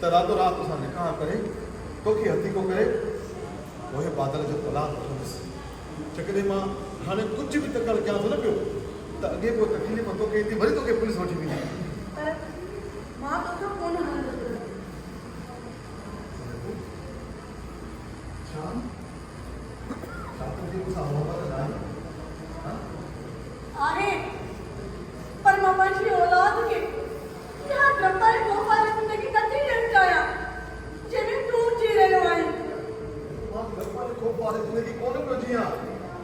त रातों रात असां निकाह करे तोखे हथी को करे उहे बादल जो तलाक वठंदुसि जेकॾहिं मां हाणे कुझु बि तकड़ कयां थो न पियो त अॻे पोइ तकलीफ़ तोखे ईंदी वरी तोखे पुलिस वठी वेंदी पर मां तोखे कोन हलंदो छा तुंहिंजी मूंसां मोहबत न आहे आहे पर मां पंहिंजी औलाद खे इहा ड्रपा खौफ़ वारी ज़िंदगी नथी ॾियणु चाहियां जंहिंमें तूं जी रहियो आहीं मां ड्रपा खौफ़ वारी ज़िंदगी कोन पियो जियां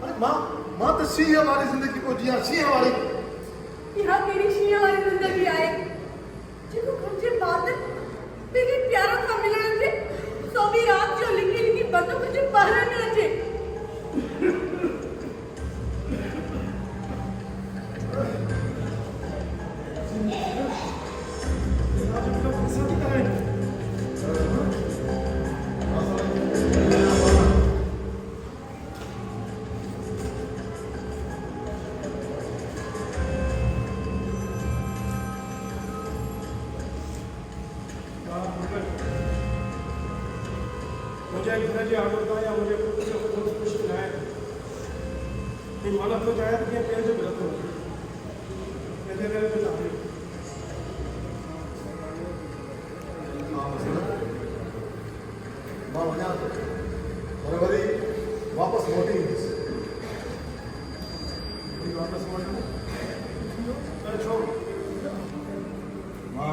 अरे मां त सीह वारी ज़िंदगी पियो जियां सीह वारी इहा कहिड़ी शींहं वारी ज़िंदगी आहे जेको मुंहिंजे बादल पंहिंजे प्यारनि सां मिलण जे सो बि राति जो लिकी लिकी बंदूक जे पहरे में अचे मुझे घर जी आदत या मुझे खुद से खुद कुछ है ये माना तो जाए कि पेड़ जो गलत हो ऐसे करे तो चाहिए मां वञा थो पर वरी वापसि मोटी ईंदुसि वापसि मोटंदुसि अरे छोड़ मां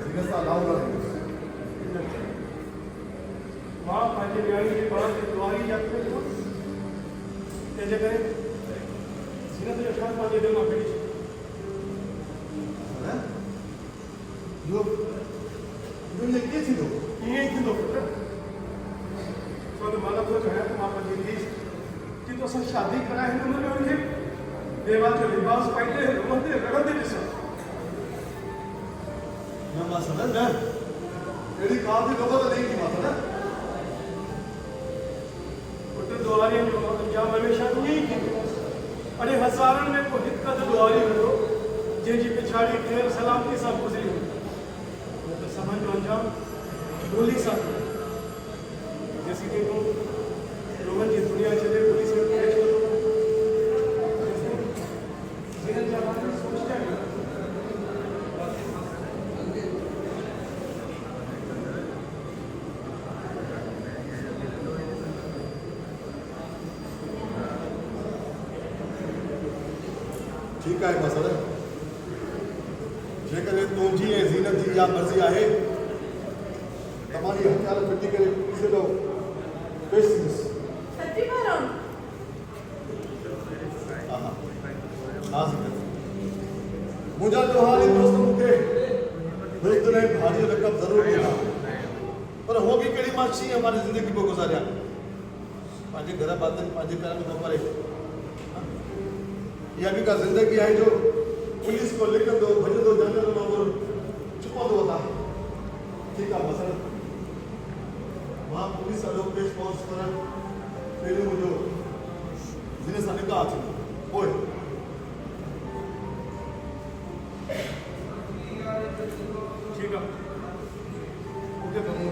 हिन सां लाऊ न रहंदुसि मां पंहिंजे न्याणी जे बार खे दुआरी यादि करे थो तंहिंजे करे सीरत जो शान पंहिंजे दिलि मां कढी छॾियो इहो कीअं थींदो ईअं ई थींदो पुटु छो त मां नथो चाहियां त मां पंहिंजी धीउ की तोसां शादी कराए हिन उमिरि में हुनखे बेवा जो लिबास पाईंदे रोअंदे रड़ंदे ॾिसां न मां सदन न अहिड़ी का बि नौबत न ईंदी मां सदन पुट दुआरियुनि जो अंजाम हमेशह ईअं ई थींदो अड़े हज़ारनि में को हिकु अधु दुआरी हूंदो जंहिंजी पिछाड़ी ख़ैर सलामती सां गुज़री हूंदी न त समझ जो अंजाम गोली सां जेसीं ताईं तूं रोहन जी दुनिया छॾे पुलिस में पेश नथो जीवन जा बारे में सोचते आहियो ठीकु आहे मसइलो जेकॾहिं तुंहिंजी ऐं ज़ीनत जी इहा मर्ज़ी आहे त मां इहे हथियार फिटी करे पुलिस ॾो पेश थींदुसि सची वारो हा हा मुंहिंजा जोहारी दोस्त मूंखे दोस्त ने भाॼी जो लक़ब ज़रूरु ॾिना पर हो बि कहिड़ी मां शींहं वारी ज़िंदगी पियो गुज़ारियां पंहिंजे घर बातनि पंहिंजे पैरनि में न परे इहा बि का ज़िंदगी आहे जो पुलिस को लिखंदो भॼंदो जानवर वांगुरु चुपंदो वञा ठीकु आहे मसइलो मां पुलिस ॾाढो पेश पहुच पर पहिरियों मुंहिंजो जिन सां निकाह थींदो पोइ ठीकु आहे मूंखे कमु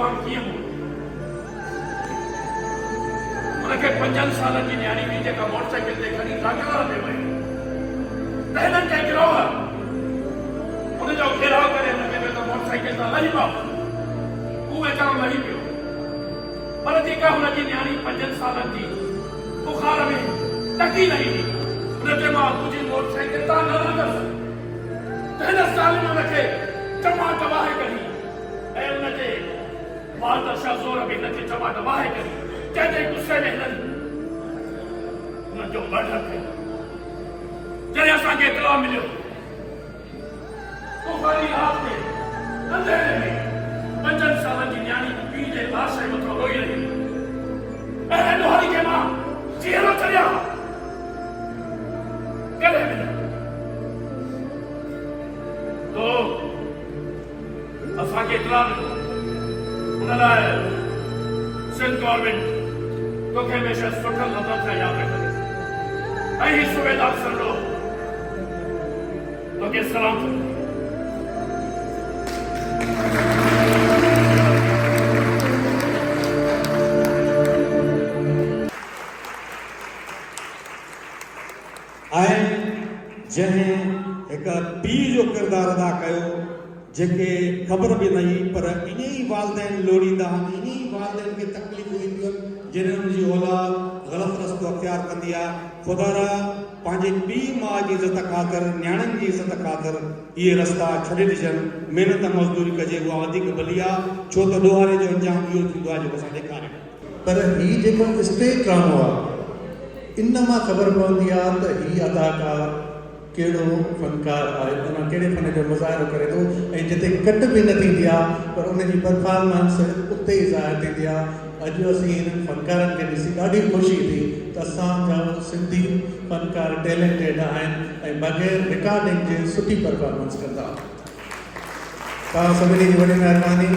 जवान कीअं मूं उनखे 5 सालनि जी न्याणी हुई जेका मोटरसाइकिल ते खणी लाॻारा में वई त हिननि कंहिं गिरोह उनजो घेराव करे हुनखे त मोटरसाइकिल तां लही पियो उहो वेचारो लही पियो पर जेका हुनजी न्याणी 5 सालनि जी बुखार में टकी रही हुई उनखे मां तुंहिंजी मोटरसाइकिल तां न लॻसि त हिन ज़ालिम हुनखे चमा दबाए करी ऐं हुनजे बादशाह ज़ोर बि हिनखे चमा दबाए करी जंहिंजे गुस्से में हिननि हुनजो मर्डर कयो जॾहिं असांखे इतला मिलियो तूफ़ानी रात में अंधेरे में 5 सालनि जी न्याणी पीउ जे लाश जे मथां रोई रही हुई ऐं ॾोहारी खे मां चीरो चढ़िया कॾहिं मिलियो तो असांखे इतला मिलियो उन लाइ सिंध गवर्नमेंट तोखे हमेशह सुठा लफ़्ज़ सां यादि रखंदे ऐं ही सूबेदार सरलो तोखे सलाम कंदो ऐं जंहिं हिकु पीउ जो किरदारु अदा कयो जेके ख़बर बि न हुई पर इन ई वालदेन लोड़ींदा आहिनि इन ई वालदेन खे तकलीफ़ूं ईंदियूं आहिनि जॾहिं हुनजी औलाद ग़लति रस्तो अख़्तियार कंदी आहे ख़ुदा पंहिंजे पीउ माउ जी इज़त ख़ातिर न्याणियुनि जी इज़त ख़ातिर इहे रस्ता छॾे ॾिजनि महिनत मज़दूरी कजे उहा वधीक भली आहे छो त ॾोहारे जो अंजाम इहो थींदो आहे जेको असां ॾेखारियूं पर हीउ जेको स्टेज ड्रामो आहे इन मां ख़बर पवंदी आहे त हीउ अदाकार कहिड़ो फ़नकार आहे उन कहिड़े फ़न जो मुज़ाहिरो करे थो ऐं जिते कट बि न थींदी आहे पर उनजी परफॉर्मेंस उते ई ज़ाहिर थींदी आहे अॼु असीं हिननि फ़नकारनि खे ॾिसी ॾाढी ख़ुशी थी त असांजा सिंधी फ़नकार टैलेंटेड आहिनि ऐं बग़ैर रिकॉर्डिंग जे सुठी परफॉर्मेंस कंदा तव्हां सभिनी जी वॾी महिरबानी।